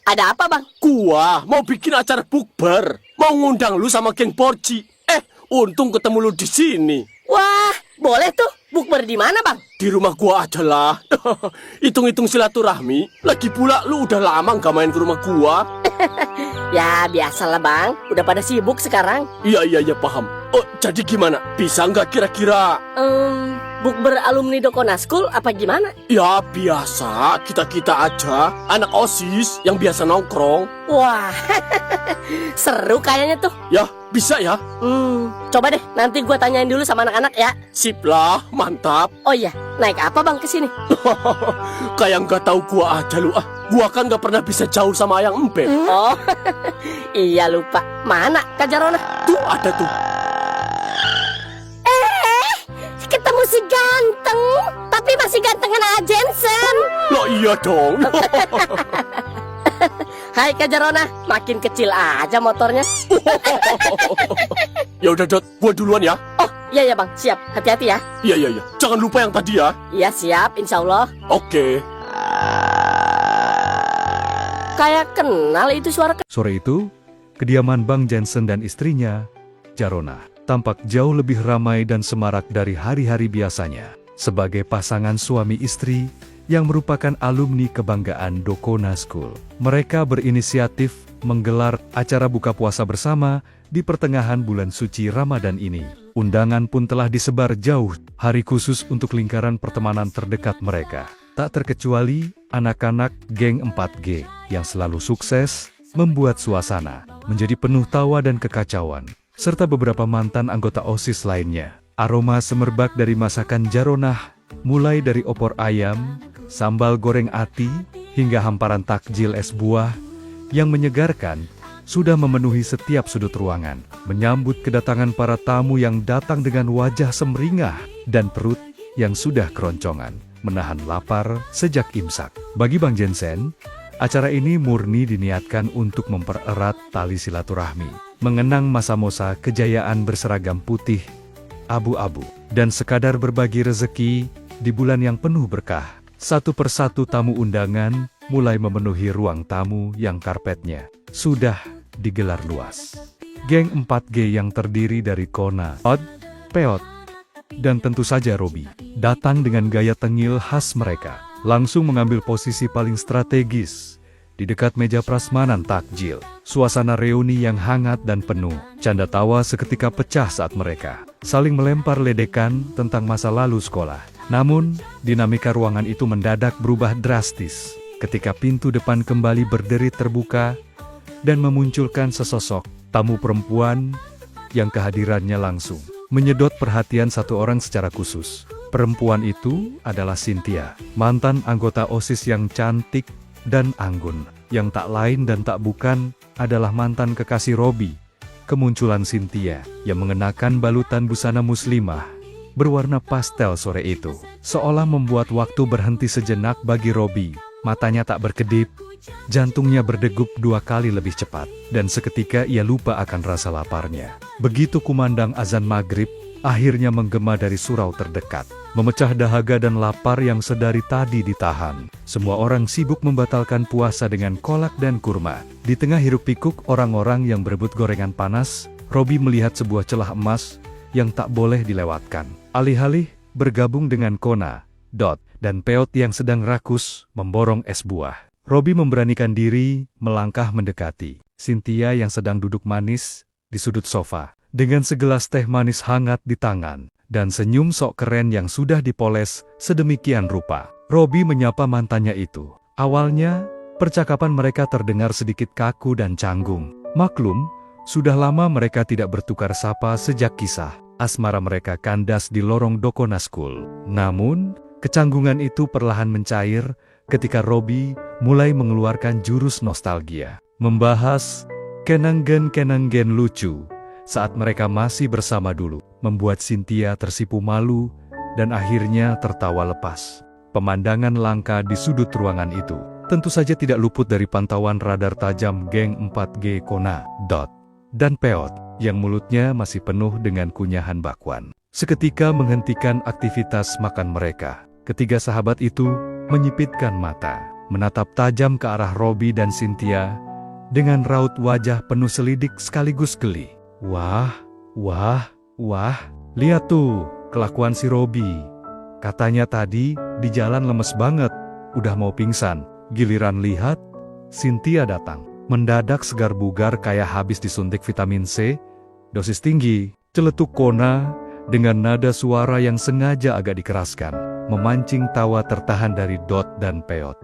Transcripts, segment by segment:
Ada apa, Bang? Gua mau bikin acara bukber. Mau ngundang lu sama geng Porci. Untung ketemu lu di sini. Wah, boleh tuh. Bukber di mana, Bang? Di rumah gua aja lah. Hitung-hitung silaturahmi. Lagi pula lu udah lama gak main ke rumah gua. Ya, biasalah, Bang. Udah pada sibuk sekarang. Iya, paham. Oh, jadi gimana? Bisa nggak kira-kira? Bukber alumni Dokona School apa gimana? Ya, biasa. Kita-kita aja. Anak OSIS yang biasa nongkrong. Wah, seru kayaknya tuh. Ya, bisa ya. Coba deh, nanti gua tanyain dulu sama anak-anak ya. Sip lah, mantap. Oh iya, naik apa, Bang, ke sini? Kayak nggak tahu gua aja lu. Gua kan nggak pernah bisa jauh sama Ayang Embe. Oh, iya lupa. Mana Kak Jarona? Tuh, ada tuh. Ketemu si ganteng, tapi masih gantengan A. Jensen. Loh iya dong. Hai Kak Jarona, makin kecil aja motornya. Ya udah Dot, gua duluan ya. Oh iya Bang, siap. Hati-hati ya. Iya. Jangan lupa yang tadi ya. Iya siap, insya Allah. Oke. Kayak kenal itu suara. Sore itu, kediaman Bang Jensen dan istrinya, Jarona, tampak jauh lebih ramai dan semarak dari hari-hari biasanya. Sebagai pasangan suami istri yang merupakan alumni kebanggaan Dokona School, mereka berinisiatif menggelar acara buka puasa bersama di pertengahan bulan suci Ramadan ini. Undangan pun telah disebar jauh, hari khusus untuk lingkaran pertemanan terdekat mereka. Tak terkecuali anak-anak geng 4G yang selalu sukses membuat suasana menjadi penuh tawa dan kekacauan, serta beberapa mantan anggota OSIS lainnya. Aroma semerbak dari masakan Jaronah, mulai dari opor ayam, sambal goreng ati, hingga hamparan takjil es buah yang menyegarkan, sudah memenuhi setiap sudut ruangan, menyambut kedatangan para tamu yang datang dengan wajah semringah dan perut yang sudah keroncongan, menahan lapar sejak imsak. Bagi Bang Jensen, acara ini murni diniatkan untuk mempererat tali silaturahmi, mengenang masa-masa kejayaan berseragam putih, abu-abu, dan sekadar berbagi rezeki di bulan yang penuh berkah. Satu persatu tamu undangan mulai memenuhi ruang tamu yang karpetnya sudah digelar luas. Geng 4G yang terdiri dari Kona, Od, Peot, dan tentu saja Robi, datang dengan gaya tengil khas mereka, langsung mengambil posisi paling strategis di dekat meja prasmanan takjil. Suasana reuni yang hangat dan penuh, canda tawa seketika pecah saat mereka saling melempar ledekan tentang masa lalu sekolah. Namun, dinamika ruangan itu mendadak berubah drastis ketika pintu depan kembali berderi terbuka dan memunculkan sesosok tamu perempuan yang kehadirannya langsung menyedot perhatian satu orang secara khusus. Perempuan itu adalah Cynthia, mantan anggota OSIS yang cantik dan anggun, yang tak lain dan tak bukan adalah mantan kekasih Robi. Kemunculan Cynthia yang mengenakan balutan busana muslimah berwarna pastel sore itu seolah membuat waktu berhenti sejenak bagi Robi. Matanya tak berkedip, jantungnya berdegup 2 kali lebih cepat, dan seketika ia lupa akan rasa laparnya. Begitu kumandang azan maghrib akhirnya menggema dari surau terdekat, memecah dahaga dan lapar yang sedari tadi ditahan. Semua orang sibuk membatalkan puasa dengan kolak dan kurma. Di tengah hiruk-pikuk orang-orang yang berebut gorengan panas, Robi melihat sebuah celah emas yang tak boleh dilewatkan. Alih-alih bergabung dengan Kona, Dot, dan Peot yang sedang rakus memborong es buah, Robi memberanikan diri melangkah mendekati Cynthia yang sedang duduk manis di sudut sofa, dengan segelas teh manis hangat di tangan, dan senyum sok keren yang sudah dipoles sedemikian rupa. Robi menyapa mantannya itu. Awalnya, percakapan mereka terdengar sedikit kaku dan canggung. Maklum, sudah lama mereka tidak bertukar sapa sejak kisah asmara mereka kandas di lorong Dokona School. Namun, kecanggungan itu perlahan mencair ketika Robi mulai mengeluarkan jurus nostalgia, membahas kenangan-kenangan lucu saat mereka masih bersama dulu, membuat Cynthia tersipu malu dan akhirnya tertawa lepas. Pemandangan langka di sudut ruangan itu tentu saja tidak luput dari pantauan radar tajam geng 4G Kona, Dot, dan Peot yang mulutnya masih penuh dengan kunyahan bakwan. Seketika menghentikan aktivitas makan mereka. Ketiga sahabat itu menyipitkan mata, menatap tajam ke arah Robi dan Cynthia dengan raut wajah penuh selidik sekaligus geli. Wah, lihat tuh kelakuan si Robi. Katanya tadi di jalan lemes banget, udah mau pingsan. Giliran lihat, Cynthia datang. Mendadak segar bugar kayak habis disuntik vitamin C, dosis tinggi, celetuk Kona dengan nada suara yang sengaja agak dikeraskan, memancing tawa tertahan dari Dot dan Peot.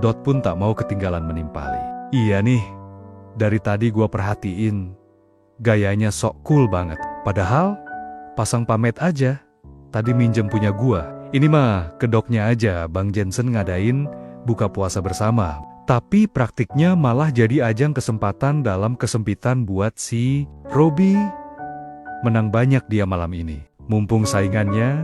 Dot pun tak mau ketinggalan menimpali. Iya nih, dari tadi gua perhatiin, gayanya sok cool banget. Padahal, pasang pamet aja, tadi minjem punya gua. Ini mah kedoknya aja Bang Jensen ngadain buka puasa bersama. Tapi praktiknya malah jadi ajang kesempatan dalam kesempitan buat si Robi. Menang banyak dia malam ini. Mumpung saingannya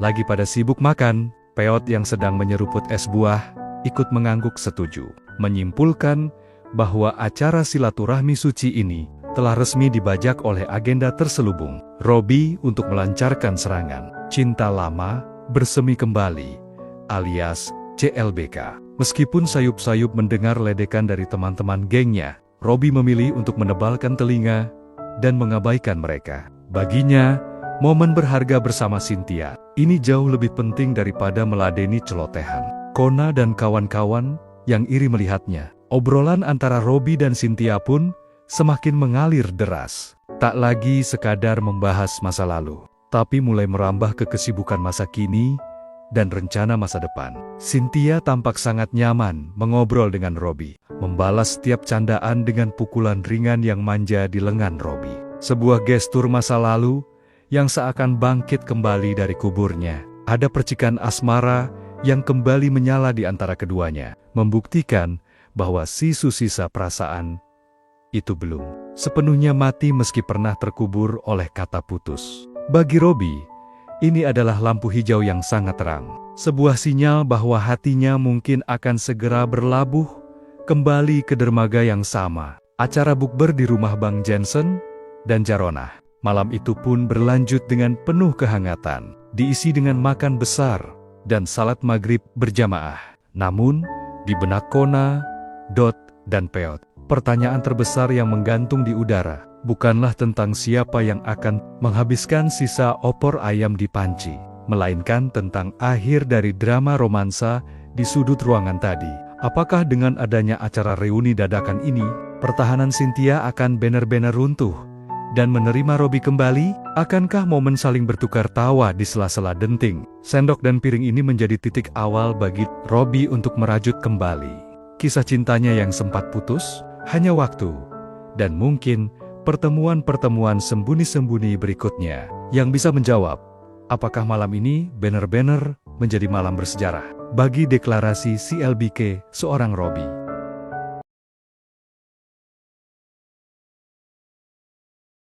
lagi pada sibuk makan, Peot yang sedang menyeruput es buah ikut mengangguk setuju. Menyimpulkan bahwa acara silaturahmi suci ini telah resmi dibajak oleh agenda terselubung Robi untuk melancarkan serangan cinta lama bersemi kembali alias CLBK. Meskipun sayup-sayup mendengar ledekan dari teman-teman gengnya, Robi memilih untuk menebalkan telinga dan mengabaikan mereka. Baginya, momen berharga bersama Cynthia ini jauh lebih penting daripada meladeni celotehan Kona dan kawan-kawan yang iri melihatnya. Obrolan antara Robi dan Cynthia pun semakin mengalir deras. Tak lagi sekadar membahas masa lalu, tapi mulai merambah ke kesibukan masa kini dan rencana masa depan. Cynthia tampak sangat nyaman mengobrol dengan Robi, membalas setiap candaan dengan pukulan ringan yang manja di lengan Robi. Sebuah gestur masa lalu yang seakan bangkit kembali dari kuburnya. Ada percikan asmara yang kembali menyala di antara keduanya, membuktikan bahwa sisa perasaan itu belum sepenuhnya mati meski pernah terkubur oleh kata putus. Bagi Robi, ini adalah lampu hijau yang sangat terang. Sebuah sinyal bahwa hatinya mungkin akan segera berlabuh kembali ke dermaga yang sama. Acara bukber di rumah Bang Jensen dan Jarona malam itu pun berlanjut dengan penuh kehangatan. Diisi dengan makan besar dan salat maghrib berjamaah. Namun, di benak Kona, Dot, dan Peot, pertanyaan terbesar yang menggantung di udara bukanlah tentang siapa yang akan menghabiskan sisa opor ayam di panci, melainkan tentang akhir dari drama romansa di sudut ruangan tadi. Apakah dengan adanya acara reuni dadakan ini, pertahanan Cynthia akan benar-benar runtuh dan menerima Robi kembali? Akankah momen saling bertukar tawa di sela-sela denting sendok dan piring ini menjadi titik awal bagi Robi untuk merajut kembali kisah cintanya yang sempat putus? Hanya waktu dan mungkin pertemuan-pertemuan sembunyi-sembunyi berikutnya yang bisa menjawab apakah malam ini benar-benar menjadi malam bersejarah bagi deklarasi CLBK seorang Robi.